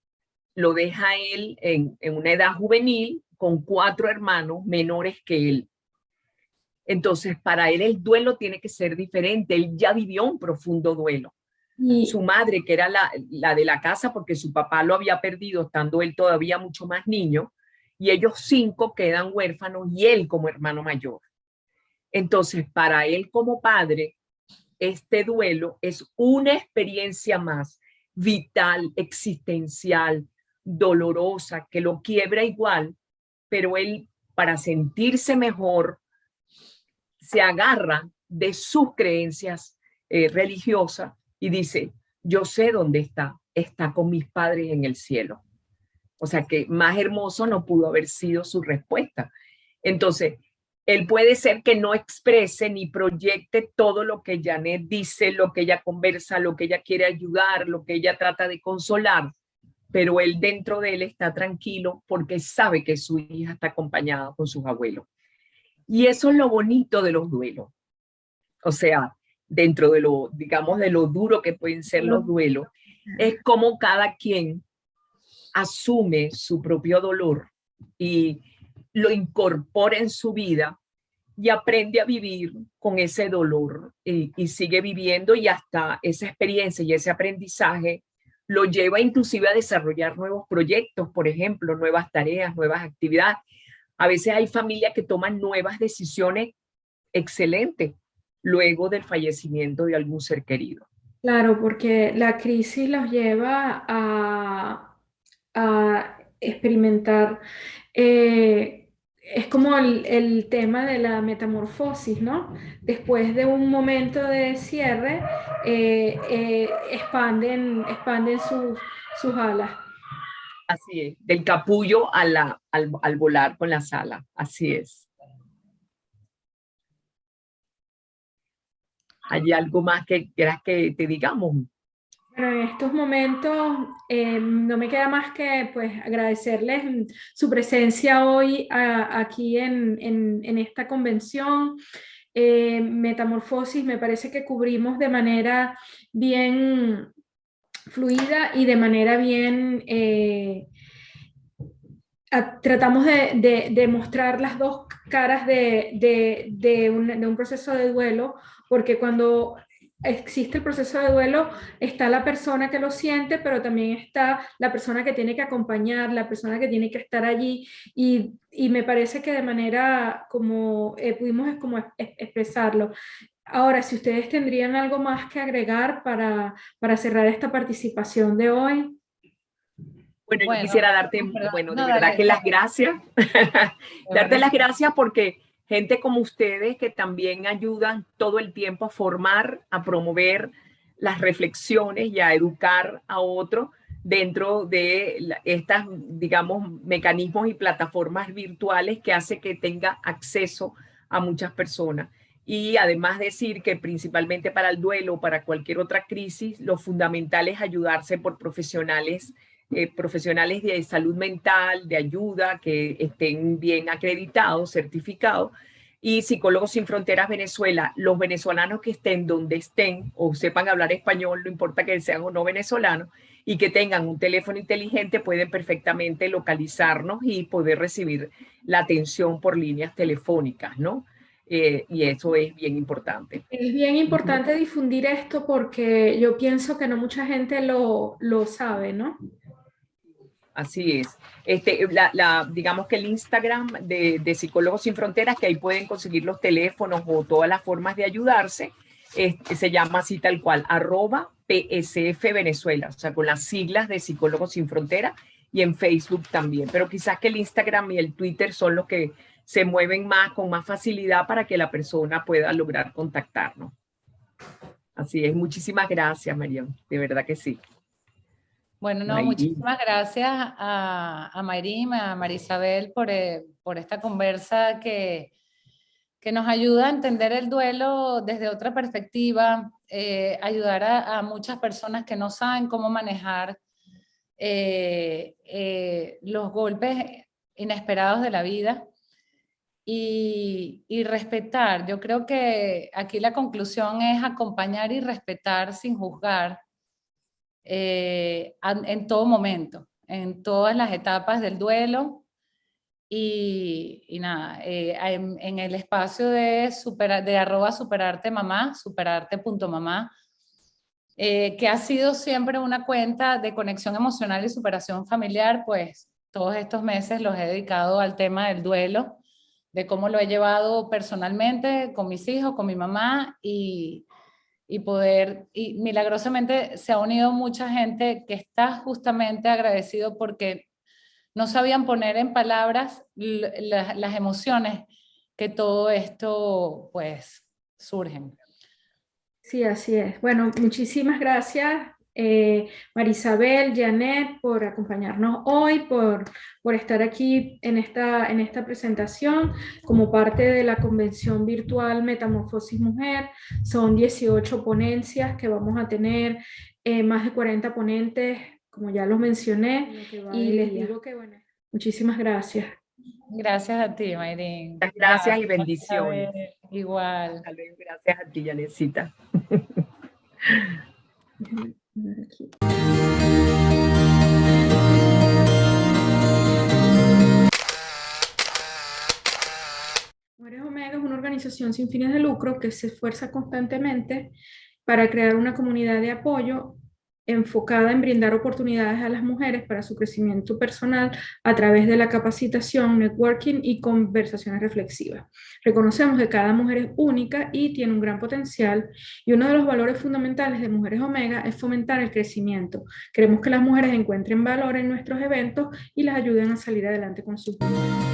lo deja él en una edad juvenil con 4 hermanos menores que él. Entonces, para él el duelo tiene que ser diferente. Él ya vivió un profundo duelo. Su madre, que era la de la casa, porque su papá lo había perdido estando él todavía mucho más niño, y ellos 5 quedan huérfanos y él como hermano mayor. Entonces, para él como padre, este duelo es una experiencia más vital, existencial, dolorosa, que lo quiebra igual, pero él, para sentirse mejor, se agarra de sus creencias religiosas y dice, yo sé dónde está con mis padres en el cielo. O sea que más hermoso no pudo haber sido su respuesta. Entonces, él puede ser que no exprese ni proyecte todo lo que Janet dice, lo que ella conversa, lo que ella quiere ayudar, lo que ella trata de consolar, pero él dentro de él está tranquilo porque sabe que su hija está acompañada con sus abuelos. Y eso es lo bonito de los duelos. O sea, dentro de lo, digamos, de lo duro que pueden ser los duelos, es como cada quien asume su propio dolor y lo incorpora en su vida y aprende a vivir con ese dolor y sigue viviendo, y hasta esa experiencia y ese aprendizaje lo lleva inclusive a desarrollar nuevos proyectos, por ejemplo, nuevas tareas, nuevas actividades. A veces hay familias que toman nuevas decisiones excelentes luego del fallecimiento de algún ser querido. Claro, porque la crisis los lleva a experimentar, es como el tema de la metamorfosis, ¿no? Después de un momento de cierre, expanden sus alas. Así es, del capullo al volar con las alas, así es. ¿Hay algo más que quieras que te digamos? Bueno, en estos momentos no me queda más que pues agradecerles su presencia hoy aquí en esta convención. Metamorfosis, me parece que cubrimos de manera bien fluida y de manera bien... tratamos de mostrar las dos caras de un proceso de duelo, porque cuando existe el proceso de duelo, está la persona que lo siente, pero también está la persona que tiene que acompañar, la persona que tiene que estar allí, y me parece que de manera como pudimos como expresarlo. Ahora, si ustedes tendrían algo más que agregar para cerrar esta participación de hoy. Bueno, yo quisiera darte, bueno, de verdad dale, que las gracias, darte las gracias porque gente como ustedes que también ayudan todo el tiempo a formar, a promover las reflexiones y a educar a otros dentro de estas, digamos, mecanismos y plataformas virtuales que hace que tenga acceso a muchas personas. Y además decir que principalmente para el duelo o para cualquier otra crisis, lo fundamental es ayudarse por profesionales de salud mental, de ayuda, que estén bien acreditados, certificados. Y Psicólogos Sin Fronteras Venezuela, los venezolanos que estén donde estén o sepan hablar español, no importa que sean o no venezolanos, y que tengan un teléfono inteligente, pueden perfectamente localizarnos y poder recibir la atención por líneas telefónicas, ¿no? Y eso es bien importante. Es bien importante difundir esto porque yo pienso que no mucha gente lo sabe, ¿no? Así es. Digamos que el Instagram de Psicólogos Sin Fronteras, que ahí pueden conseguir los teléfonos o todas las formas de ayudarse, se llama así tal cual, @PSF Venezuela, o sea, con las siglas de Psicólogos Sin Fronteras, y en Facebook también. Pero quizás que el Instagram y el Twitter son los que se mueven más, con más facilidad para que la persona pueda lograr contactarnos. Así es. Muchísimas gracias, Marión. De verdad que sí. Bueno, no, muchísimas gracias a Mayrim, a Marisabel por esta conversa que nos ayuda a entender el duelo desde otra perspectiva, ayudar a muchas personas que no saben cómo manejar los golpes inesperados de la vida y respetar. Yo creo que aquí la conclusión es acompañar y respetar sin juzgar en todo momento, en todas las etapas del duelo. Y nada, en el espacio de @superartemamá, superarte.mamá, que ha sido siempre una cuenta de conexión emocional y superación familiar, pues todos estos meses los he dedicado al tema del duelo, de cómo lo he llevado personalmente con mis hijos, con mi mamá, y milagrosamente se ha unido mucha gente que está justamente agradecido porque no sabían poner en palabras las emociones que todo esto pues surgen. Sí, así es. Bueno, muchísimas gracias, Marisabel, Janet, por acompañarnos hoy, por estar aquí en esta presentación como parte de la convención virtual Metamorfosis Mujer. Son 18 ponencias que vamos a tener, más de 40 ponentes, como ya lo mencioné, y les digo que, bueno, muchísimas gracias. Gracias a ti, Mayrin. Gracias y bendiciones. Igual. Hasta luego. Gracias a ti, Janetcita. Mujeres Omega es una organización sin fines de lucro que se esfuerza constantemente para crear una comunidad de apoyo enfocada en brindar oportunidades a las mujeres para su crecimiento personal a través de la capacitación, networking y conversaciones reflexivas. Reconocemos que cada mujer es única y tiene un gran potencial, y uno de los valores fundamentales de Mujeres Omega es fomentar el crecimiento. Queremos que las mujeres encuentren valor en nuestros eventos y las ayuden a salir adelante con sus vidas.